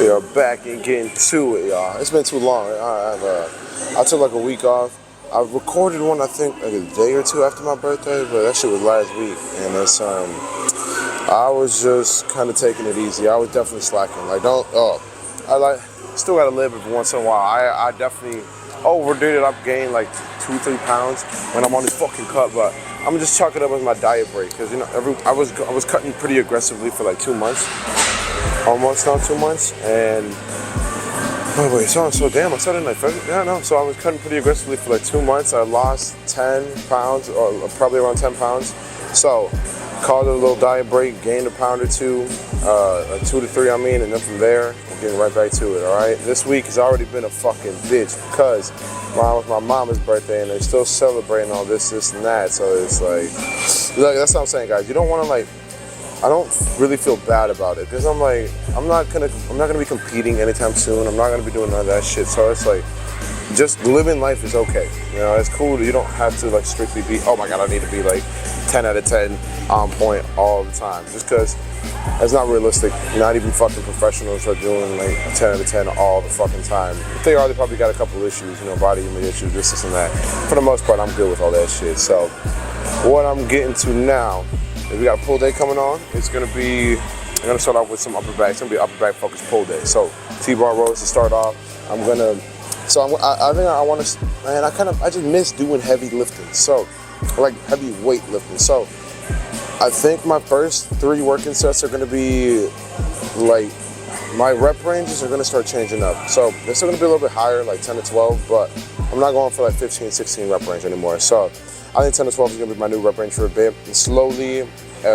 We are back and getting to it, y'all. It's been too long. I took like a week off. I recorded one, I think, like a day or two after my birthday, but that shit was last week. And it's I was just kind of taking it easy. I was definitely slacking. Still gotta live every once in a while. I definitely overdid it. I've gained like 2-3 pounds when I'm on this fucking cut, but I'm gonna just chalk it up as my diet break because I was cutting pretty aggressively for like 2 months. Almost now 2 months, and so damn, I started in like February. Yeah, no. So I was cutting pretty aggressively for like 2 months. I lost 10 pounds, or probably around 10 pounds. So called it a little diet break, gained a pound or two, 2 to 3, and then from there, I'm getting right back to it. All right, this week has already been a fucking bitch because was my mama's birthday, and they're still celebrating all this, and that. So it's like that's what I'm saying, guys. You don't want to I don't really feel bad about it because I'm not gonna be competing anytime soon. I'm not gonna be doing none of that shit. So it's like, just living life is okay. You know, it's cool. You don't have to strictly be, oh my god, I need to be 10 out of 10 on point all the time. Just because that's not realistic. Not even fucking professionals are doing 10 out of 10 all the fucking time. If they are, they probably got a couple issues, body image issues, this and that. For the most part, I'm good with all that shit. So what I'm getting to now, we got a pull day coming on. I'm gonna start off with some upper back. It's gonna be an upper back focused pull day. So T-bar rows to start off. I just miss doing heavy lifting. So heavy weight lifting. So I think my first 3 working sets are gonna be my rep ranges are gonna start changing up. So they're still gonna be a little bit higher, 10 to 12, but I'm not going for 15, 16 rep range anymore. So I think 10 to 12 is gonna be my new rep range for a bit. And slowly,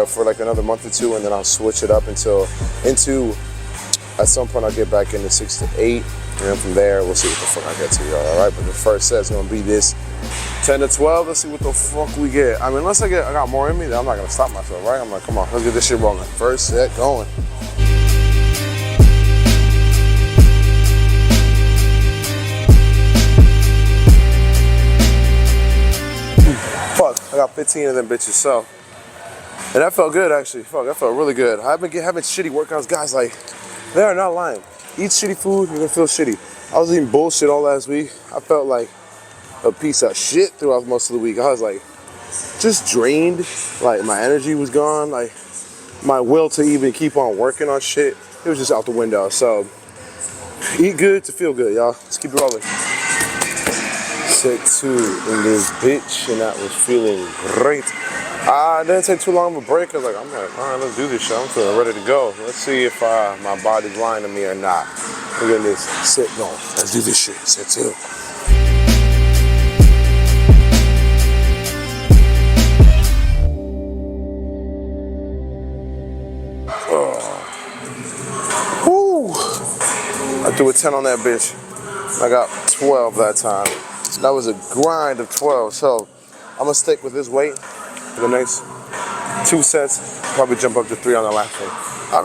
for another month or 2, and then I'll switch it up into at some point I'll get back into 6 to 8, and then from there we'll see what the fuck I get to, y'all. All right, but the first set is gonna be this 10 to 12. Let's see what the fuck we get. Unless I got more in me, then I'm not gonna stop myself, right? I'm like, come on, let's get this shit rolling. First set going. Fuck, I got 15 of them bitches, so. And that felt good, actually. Fuck, that felt really good. I've been having shitty workouts, guys, they are not lying. Eat shitty food, you're gonna feel shitty. I was eating bullshit all last week. I felt like a piece of shit throughout most of the week. I was just drained. My energy was gone. My will to even keep on working on shit, it was just out the window. So, eat good to feel good, y'all. Let's keep it rolling. Set 2 in this bitch, and that was feeling great. I didn't take too long of a break because I'm all right, let's do this shit. I'm feeling ready to go. Let's see if my body's lying to me or not. Look at this. Sit going. Let's do this shit. Set 2. Woo! I threw a 10 on that bitch. I got 12 that time. That was a grind of 12. So I'm gonna stick with this weight for the next 2 sets. Probably jump up to 3 on the last one.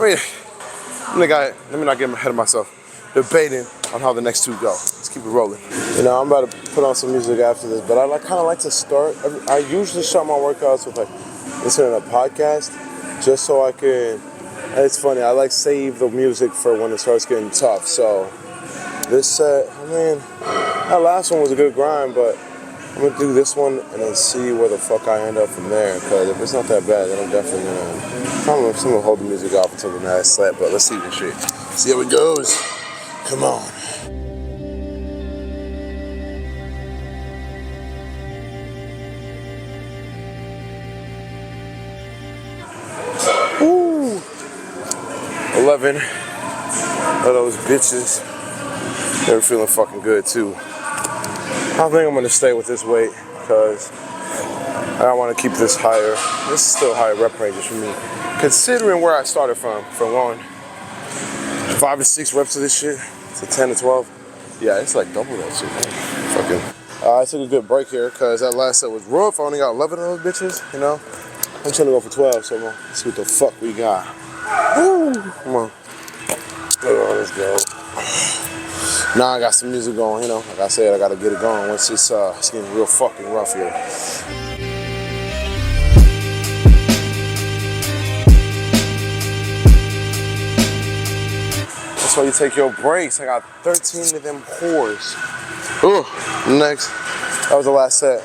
Let me not get ahead of myself. Debating on how the next 2 go. Let's keep it rolling. I'm about to put on some music after this, but I kind of like to start. I usually start my workouts with listening to a podcast, just so I can. It's funny. I save the music for when it starts getting tough. So this set, that last one was a good grind, but I'm gonna do this one and then see where the fuck I end up from there. Because if it's not that bad, then I'm definitely gonna hold the music off until the next set. But let's see this shit. See how it goes. Come on. Ooh. 11 of those bitches. They were feeling fucking good too. I think I'm gonna stay with this weight because I don't want to keep this higher. This is still higher rep ranges for me, considering where I started from going 5 to 6 reps of this shit to 10 to 12. Yeah, it's double that shit, man. I took a good break here because that last set was rough. I only got 11 of those bitches, I'm trying to go for 12, so let's see what the fuck we got. Woo! Come on. Oh, let's go. Now I got some music going, like I said, I gotta get it going once it's getting real fucking rough here. That's why you take your breaks. I got 13 of them whores. Ooh, next. That was the last set.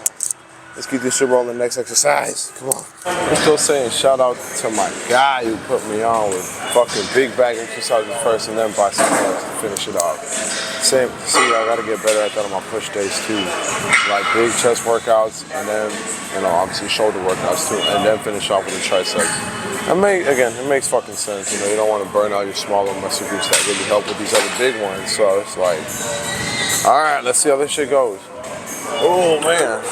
Let's keep this shit rolling. Next exercise. Come on. I'm still saying shout out to my guy who put me on with fucking big bag exercises first and then biceps to finish it off. Same. See, I gotta get better at that on my push days too. Like big chest workouts and then, obviously shoulder workouts too, and then finish off with the triceps. It makes fucking sense. You don't want to burn out your smaller muscle groups that really help with these other big ones. So it's like, all right, let's see how this shit goes. Oh man.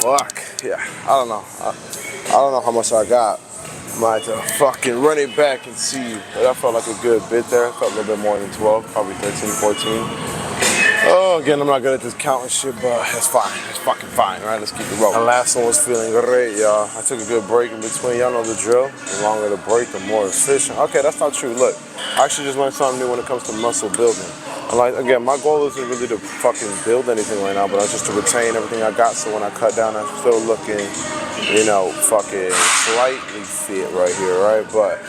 Fuck, yeah, I don't know. I don't know how much I got. I might have to fucking run it back and see. But that felt like a good bit there. I felt a little bit more than 12, probably 13, 14. Oh, again, I'm not good at this counting shit, but it's fine. It's fucking fine, right? Let's keep it rolling. The last one was feeling great, y'all. I took a good break in between. Y'all know the drill. The longer the break, the more efficient. Okay, that's not true. Look, I actually just learned something new when it comes to muscle building. Again, my goal isn't really to fucking build anything right now, but it's just to retain everything I got so when I cut down, I'm still looking, fucking slightly fit right here, right? But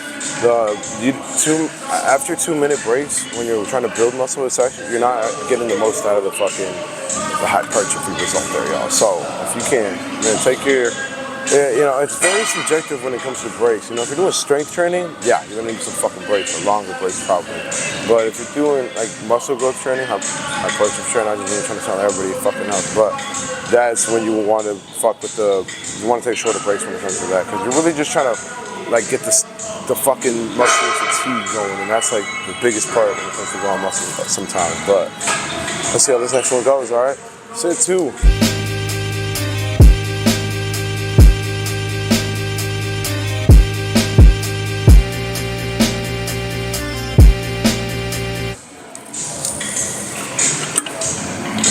after 2 minute breaks, when you're trying to build muscle, it's actually, you're not getting the most out of the hypertrophy result there, y'all. So if you can, man, take your, it's very subjective when it comes to breaks. If you're doing strength training, yeah, you're gonna need some fucking breaks, or longer breaks probably. But if you're doing like muscle growth training, hypertrophy training, I'm just really trying to tell everybody fucking else. But that's when you want to you want to take shorter breaks when it comes to that, because you're really just trying to get the fucking muscle fatigue going, and that's like the biggest part when it comes to growing muscle sometimes. But let's see how this next one goes. All right, set 2.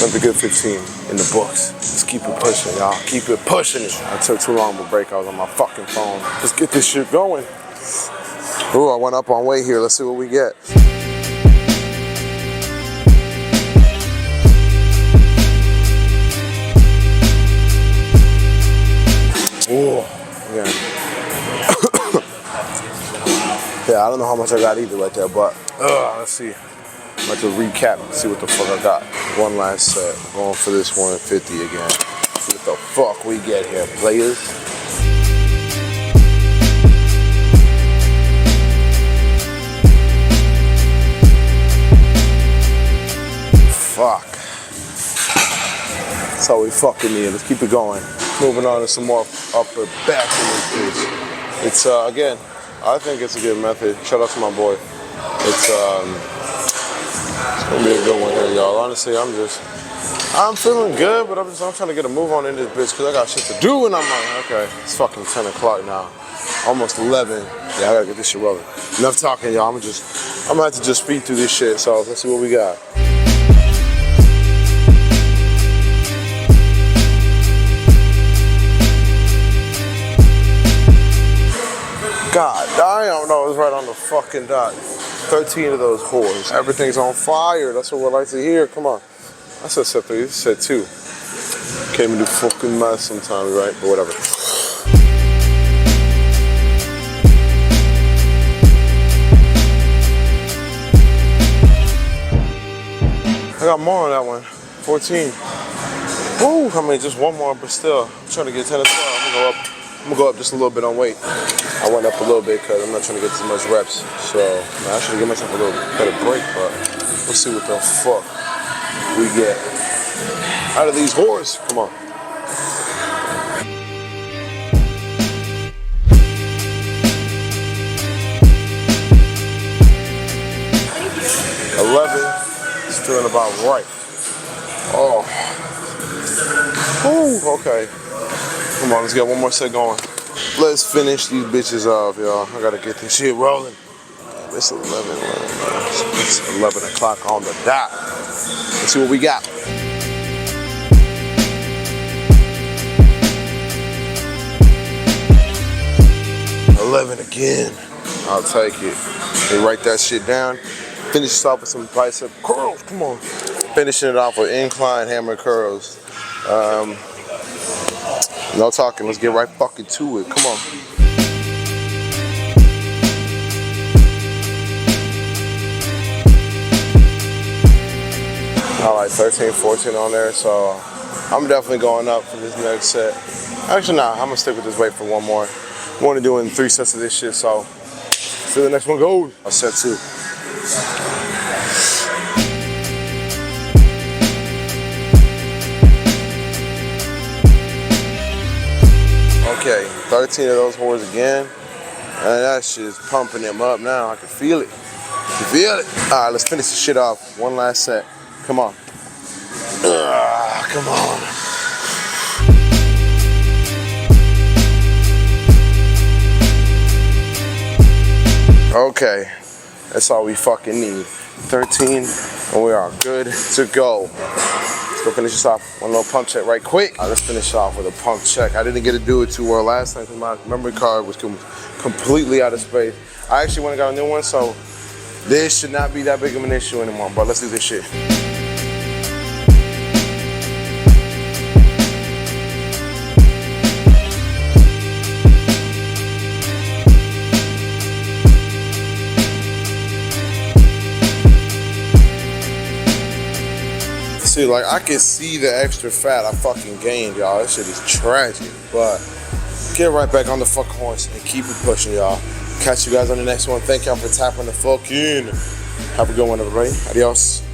Another good 15 in the books. Let's keep it pushing, y'all. Keep it pushing it. I took too long of a break. I was on my fucking phone. Let's get this shit going. Ooh, I went up on weight here. Let's see what we get. Ooh, yeah. Yeah, I don't know how much I got either right there, but let's see. I'm about to recap and see what the fuck I got. One last set. Going for this 150 again. See what the fuck we get here, players. Fuck. That's how we fucking need. Let's keep it going. Moving on to some more upper back in this bitch. It's again, I think it's a good method. Shout out to my boy. It's gonna be a good one here, y'all. Honestly, I'm feeling good, but I'm trying to get a move on in this bitch because I got shit to do, and I'm like, okay, it's fucking 10 o'clock now. Almost 11. Yeah, I gotta get this shit rolling. Enough talking, y'all. I'm gonna have to just speed through this shit, so let's see what we got. God damn, no, it was right on the fucking dot. 13 of those whores. Everything's on fire. That's what we like to hear. Come on. I said set 3. This said 2. Can't even do fucking math sometimes, right? But whatever. I got more on that one. 14. Woo, I mean, just one more, but still. I'm trying to get 10 or 12. I'm gonna go up just a little bit on weight. I went up a little bit because I'm not trying to get as much reps. So I should give myself a little better break, but we'll see what the fuck we get out of these whores. Come on. It's feeling about right. Oh. Ooh, okay. Come on, let's get one more set going. Let's finish these bitches off, y'all. I gotta get this shit rolling. It's 11. It's 11 o'clock on the dot. Let's see what we got. $11 again. I'll take it. They write that shit down. Finish this off with some bicep curls. Come on. Finishing it off with incline hammer curls. No talking. Let's get right fucking to it. Come on. All right, 13, 14 on there. So I'm definitely going up for this next set. Actually, nah. I'm gonna stick with this weight for one more. I want to do in 3 sets of this shit. So see the next one goes. Set 2. Okay, 13 of those whores again. And that shit is pumping them up now. I can feel it. You feel it? All right, let's finish this shit off. One last set. Come on. Come on. Okay, that's all we fucking need. 13, and we are good to go. Let's go finish this off. One little pump check right quick. All right, let's finish off with a pump check. I didn't get to do it too well last time because my memory card was completely out of space. I actually went and got a new one, so this should not be that big of an issue anymore, but let's do this shit. See, like, I can see the extra fat I fucking gained, y'all. This shit is tragic, but get right back on the fucking horse and keep it pushing, y'all. Catch you guys on the next one. Thank y'all for tapping the fucking. Have a good one, everybody. Adios.